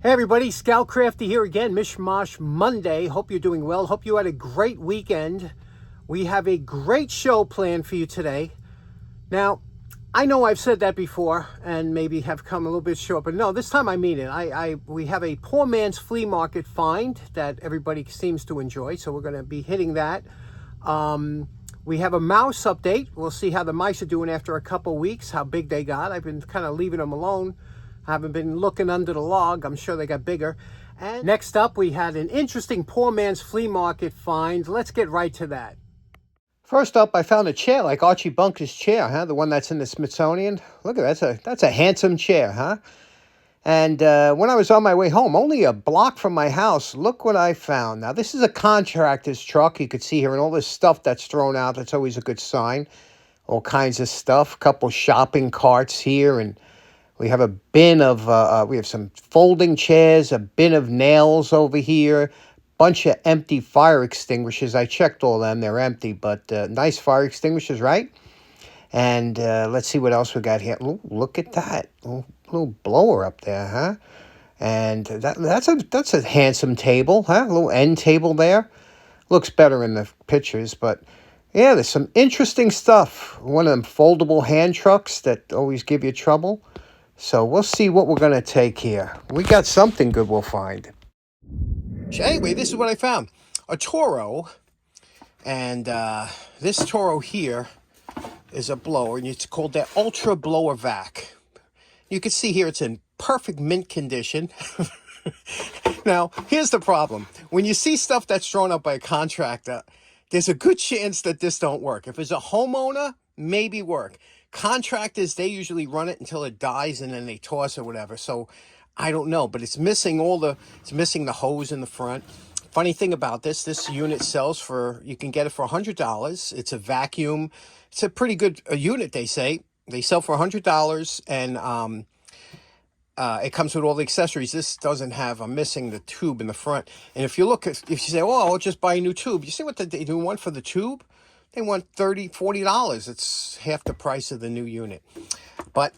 Hey everybody, Scout Crafty here again, Mishmash Monday. Hope you're doing well. Hope you had a great weekend. We have a great show planned for you today. Now, I know I've said that before and maybe have come a little bit short, but no, this time I mean it. We have a poor man's flea market find that everybody seems to enjoy, so we're going to be hitting that. We have a mouse update. We'll see how the mice are doing after a couple weeks, how big they got. I've been kind of leaving them alone. I haven't been looking under the log. I'm sure they got bigger. And next up, we had an interesting poor man's flea market find. Let's get right to that. First up, I found a chair like Archie Bunker's chair, huh? The one that's in the Smithsonian. Look at that. That's a handsome chair, huh? And when I was on my way home, only a block from my house, look what I found. Now, this is a contractor's truck. You could see here, and all this stuff that's thrown out. That's always a good sign. All kinds of stuff. A couple shopping carts here, and we have a bin of, we have some folding chairs, a bin of nails over here, bunch of empty fire extinguishers. I checked all them, they're empty, but nice fire extinguishers, right? And let's see what else we got here. Ooh, look at that, little blower up there, huh? And that's a handsome table, huh? A little end table there. Looks better in the pictures, but yeah, there's some interesting stuff. One of them foldable hand trucks that always give you trouble. So we'll see what we're going to take here. We got something good we'll find. Anyway, this is what I found. A Toro. And this Toro here is a blower. And it's called the Ultra Blower Vac. You can see here it's in perfect mint condition. Now, here's the problem. When you see stuff that's thrown up by a contractor, there's a good chance that this don't work. If it's a homeowner, maybe work. Contractors, they usually run it until it dies and then they toss or whatever. So I don't know, but it's missing it's missing the hose in the front. Funny thing about this unit sells for, you can get it for $100. It's a vacuum. It's a pretty good unit, they say. They sell for $100 and it comes with all the accessories. This doesn't have, I'm missing the tube in the front. And if you look, if you say, oh, I'll just buy a new tube. You see what they do want for the tube? They want $30, $40. It's half the price of the new unit. But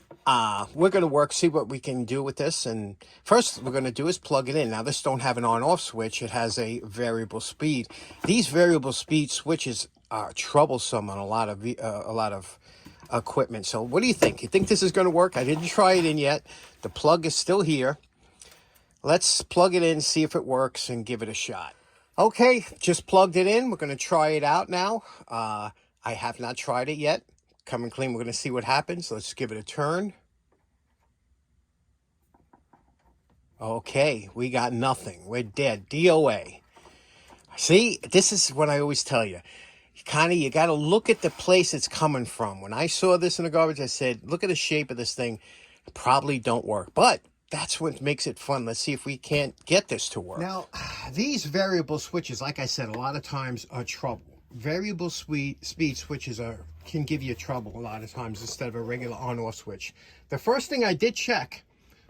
we're going to see what we can do with this. And first we're going to do is plug it in. Now, this don't have an on-off switch. It has a variable speed. These variable speed switches are troublesome on a lot of equipment. So what do you think? You think this is going to work? I didn't try it in yet. The plug is still here. Let's plug it in, see if it works, and give it a shot. Okay, just plugged it in. We're going to try it out now. I have not tried it yet. Coming clean, we're going to see what happens. Let's give it a turn. Okay, we got nothing. We're dead. DOA. See, this is what I always tell you. You got to look at the place it's coming from. When I saw this in the garbage, I said, look at the shape of this thing. It probably don't work. But that's what makes it fun. Let's see if we can't get this to work. Now, these variable switches, like I said, a lot of times are trouble. Variable speed switches can give you trouble a lot of times instead of a regular on-off switch. The first thing I did check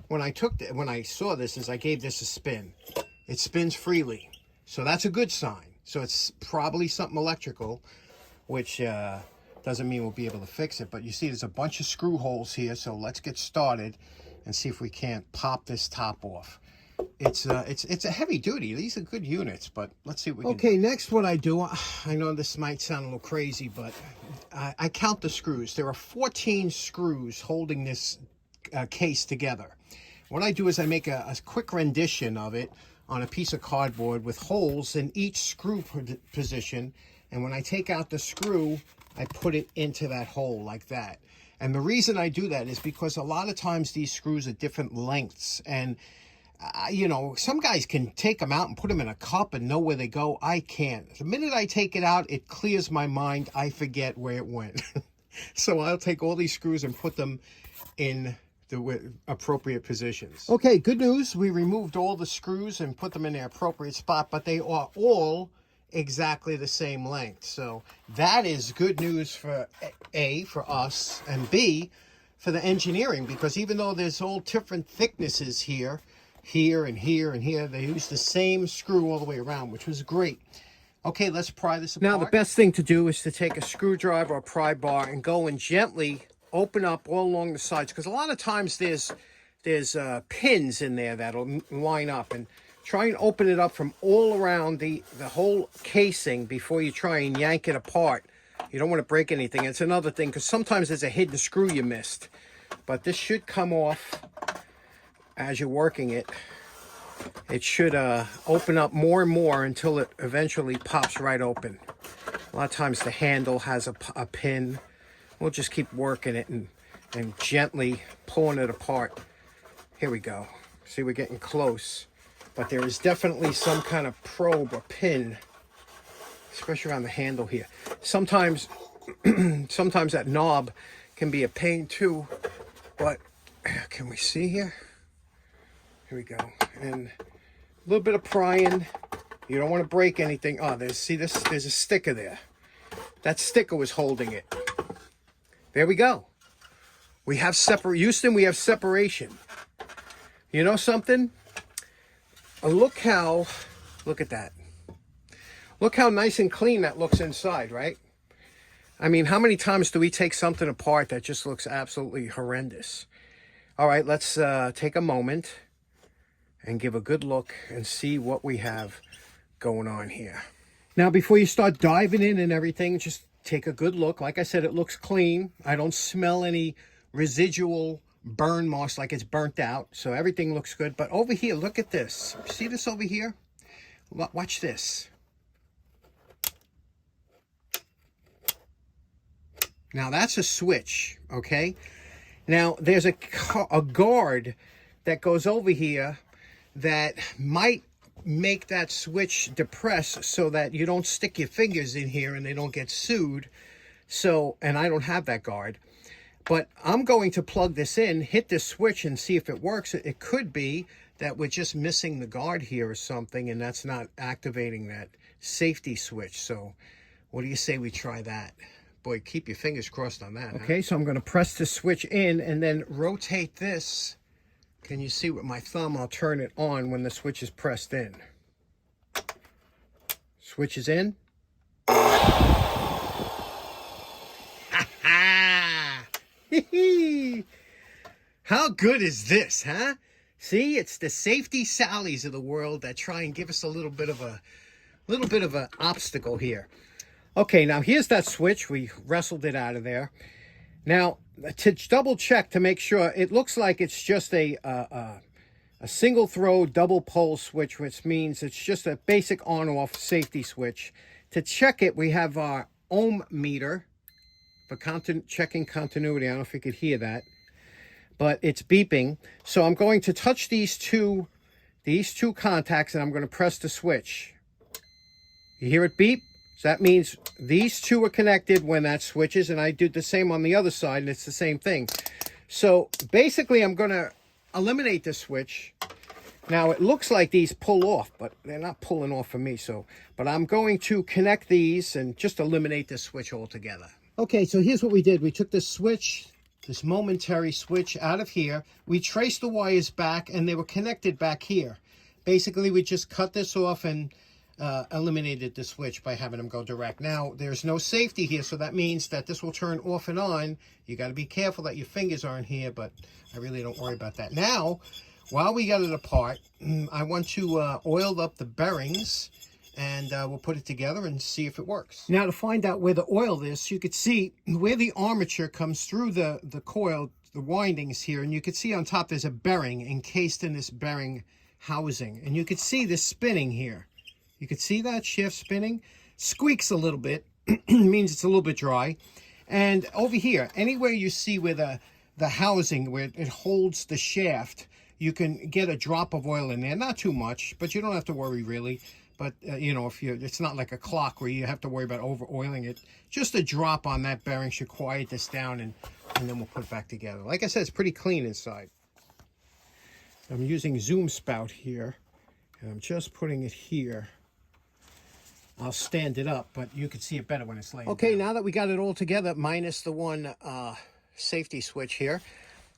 when I saw this is I gave this a spin. It spins freely, so that's a good sign. So it's probably something electrical, which doesn't mean we'll be able to fix it. But you see, there's a bunch of screw holes here, so let's get started and see if we can't pop this top off. It's a heavy duty. These are good units, but let's see what we can do. Okay, next what I do, I know this might sound a little crazy, but I count the screws. There are 14 screws holding this case together. What I do is I make a quick rendition of it on a piece of cardboard with holes in each screw position, and when I take out the screw, I put it into that hole like that. And the reason I do that is because a lot of times these screws are different lengths, and you know, some guys can take them out and put them in a cup and know where they go. I can't. The minute I take it out, it clears my mind. I forget where it went. So I'll take all these screws and put them in the appropriate positions. Okay, good news. We removed all the screws and put them in their appropriate spot, but they are all exactly the same length. So that is good news for A, for us, and B, for the engineering, because even though there's all different thicknesses here and here and here, they use the same screw all the way around, which was great. Okay, let's pry this apart. Now, the best thing to do is to take a screwdriver or pry bar and go and gently open up all along the sides, because a lot of times there's there's pins in there that'll line up, and try and open it up from all around the whole casing before you try and yank it apart. You don't want to break anything. It's another thing, because sometimes there's a hidden screw you missed. But this should come off as you're working it. It should open up more and more until it eventually pops right open. A lot of times the handle has a pin. We'll just keep working it and gently pulling it apart. Here we go. See, we're getting close. But there is definitely some kind of probe or pin, especially around the handle here. Sometimes, sometimes that knob can be a pain too. But can we see here? Here we go. And a little bit of prying. You don't want to break anything. Oh, there's a sticker there. That sticker was holding it. There we go. We have Houston, we have separation. You know something? Look at that. Look how nice and clean that looks inside, right? I mean, how many times do we take something apart that just looks absolutely horrendous? All right, let's take a moment and give a good look and see what we have going on here. Now, before you start diving in and everything, just take a good look. Like I said, it looks clean. I don't smell any residual burn marks like it's burnt out. So everything looks good. But over here, look at this. See this over here? Watch this. Now, that's a switch, okay? Now, there's a guard that goes over here that might make that switch depress so that you don't stick your fingers in here and they don't get sued. So, and I don't have that guard. But I'm going to plug this in, hit this switch, and see if it works. It could be that we're just missing the guard here or something, and that's not activating that safety switch. So what do you say we try that? Boy, keep your fingers crossed on that. Okay, so I'm going to press the switch in and then rotate this. Can you see with my thumb? I'll turn it on when the switch is pressed in. Switch is in. How good is this, huh? See, it's the safety Sallies of the world that try and give us a little bit of an obstacle here. Okay, now here's that switch. We wrestled it out of there. Now, to double check to make sure, it looks like it's just a single throw double pole switch, which means it's just a basic on-off safety switch. To check it, we have our ohm meter for checking continuity. I don't know if you could hear that, but it's beeping. So I'm going to touch these two contacts, and I'm going to press the switch. You hear it beep? So that means these two are connected when that switches, and I did the same on the other side, and it's the same thing. So basically, I'm going to eliminate the switch. Now, it looks like these pull off, but they're not pulling off for me. But I'm going to connect these and just eliminate the switch altogether. Okay, so here's what we did. We took this switch, this momentary switch, out of here. We traced the wires back, and they were connected back here. Basically, we just cut this off and eliminated the switch by having them go direct. Now, there's no safety here, so that means that this will turn off and on. You got to be careful that your fingers aren't here, but I really don't worry about that. Now, while we got it apart, I want to oil up the bearings, and we'll put it together and see if it works. Now, to find out where the oil is, you could see where the armature comes through the coil, the windings here, and you could see on top there's a bearing encased in this bearing housing, and you could see this spinning here. You can see that shaft spinning, squeaks a little bit, means it's a little bit dry. And over here, anywhere you see where the housing, where it holds the shaft, you can get a drop of oil in there. Not too much, but you don't have to worry really. But, you know, it's not like a clock where you have to worry about over-oiling it. Just a drop on that bearing should quiet this down, and then we'll put it back together. Like I said, it's pretty clean inside. I'm using Zoom spout here, and I'm just putting it here. I'll stand it up, but you can see it better when it's laying down. Now that we got it all together, minus the one safety switch here,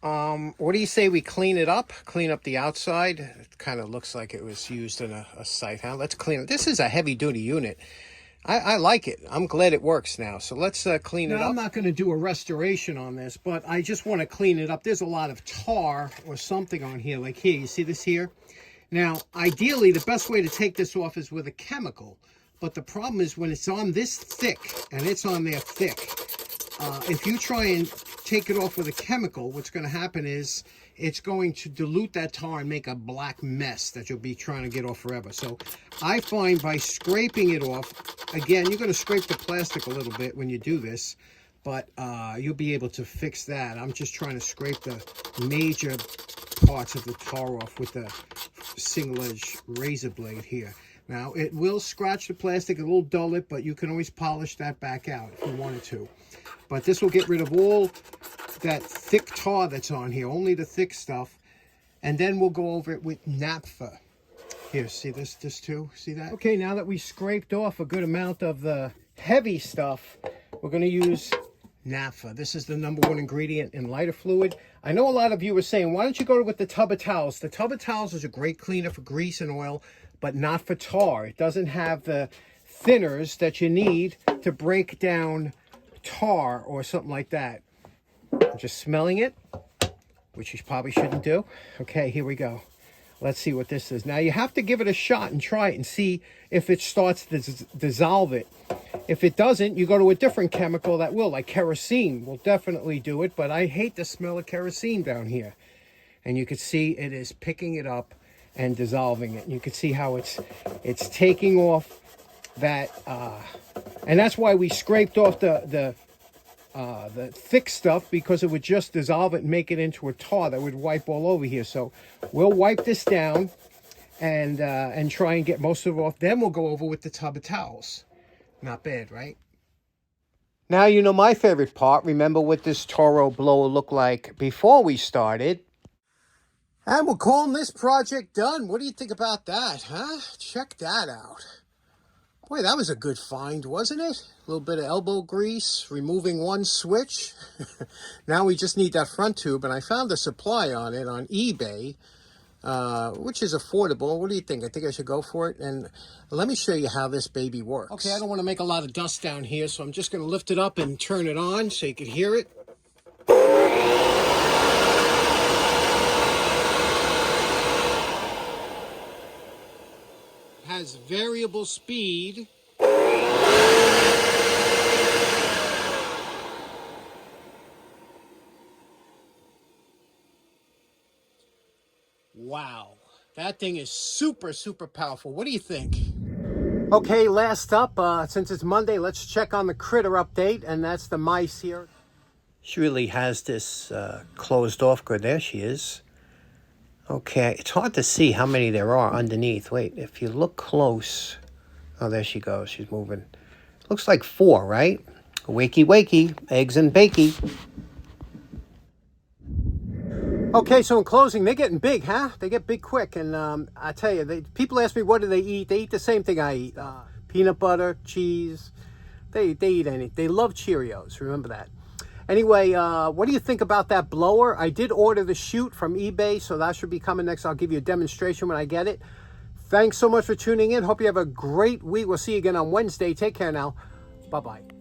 what do you say we clean it up? Clean up the outside. It kind of looks like it was used in a site, huh? Let's clean it. This is a heavy-duty unit. I like it. I'm glad it works now. So let's clean it up. I'm not going to do a restoration on this, but I just want to clean it up. There's a lot of tar or something on here. Like here, you see this here? Now, ideally, the best way to take this off is with a chemical. But the problem is when it's on this thick, and it's on there thick, if you try and take it off with a chemical, what's going to happen is it's going to dilute that tar and make a black mess that you'll be trying to get off forever. So I find by scraping it off, again, you're going to scrape the plastic a little bit when you do this, but you'll be able to fix that. I'm just trying to scrape the major parts of the tar off with the single edge razor blade here. Now, it will scratch the plastic, it will dull it, but you can always polish that back out if you wanted to. But this will get rid of all that thick tar that's on here, only the thick stuff. And then we'll go over it with naphtha. Here, see this too? See that? Okay, now that we scraped off a good amount of the heavy stuff, we're going to use naphtha. This is the #1 ingredient in lighter fluid. I know a lot of you were saying, why don't you go with the tub of towels? The tub of towels is a great cleaner for grease and oil, but not for tar. It doesn't have the thinners that you need to break down tar or something like that. I'm just smelling it, which you probably shouldn't do. Okay, here we go. Let's see what this is. Now, you have to give it a shot and try it and see if it starts to dissolve it. If it doesn't, you go to a different chemical that will, like kerosene will definitely do it, but I hate the smell of kerosene down here. And you can see it is picking it up and dissolving it. And you can see how it's taking off that, and that's why we scraped off the thick stuff, because it would just dissolve it and make it into a tar that would wipe all over here. So we'll wipe this down and try and get most of it off. Then we'll go over with the tub of towels. Not bad, right? Now you know my favorite part. Remember what this Toro blower looked like before we started. And we're calling this project done. What do you think about that, huh? Check that out. Boy, that was a good find, wasn't it? A little bit of elbow grease, removing one switch. Now we just need that front tube, and I found a supply on it on eBay, which is affordable. What do you think? I think I should go for it. And let me show you how this baby works. Okay, I don't want to make a lot of dust down here, so I'm just going to lift it up and turn it on so you can hear it. Has variable speed. Wow, that thing is super powerful. What do you think? Okay, last up, since it's Monday, let's check on the critter update, and that's the mice here. She really has this closed off good. There she is. Okay, it's hard to see how many there are underneath. Wait, if you look close. Oh, there she goes. She's moving. Looks like 4, right? Wakey, wakey, eggs and bakey. Okay, so in closing, they're getting big, huh? They get big quick. And I tell you, people ask me, what do they eat? They eat the same thing I eat. Peanut butter, cheese. They eat anything. They love Cheerios. Remember that. Anyway, what do you think about that blower? I did order the chute from eBay, so that should be coming next. I'll give you a demonstration when I get it. Thanks so much for tuning in. Hope you have a great week. We'll see you again on Wednesday. Take care now. Bye-bye.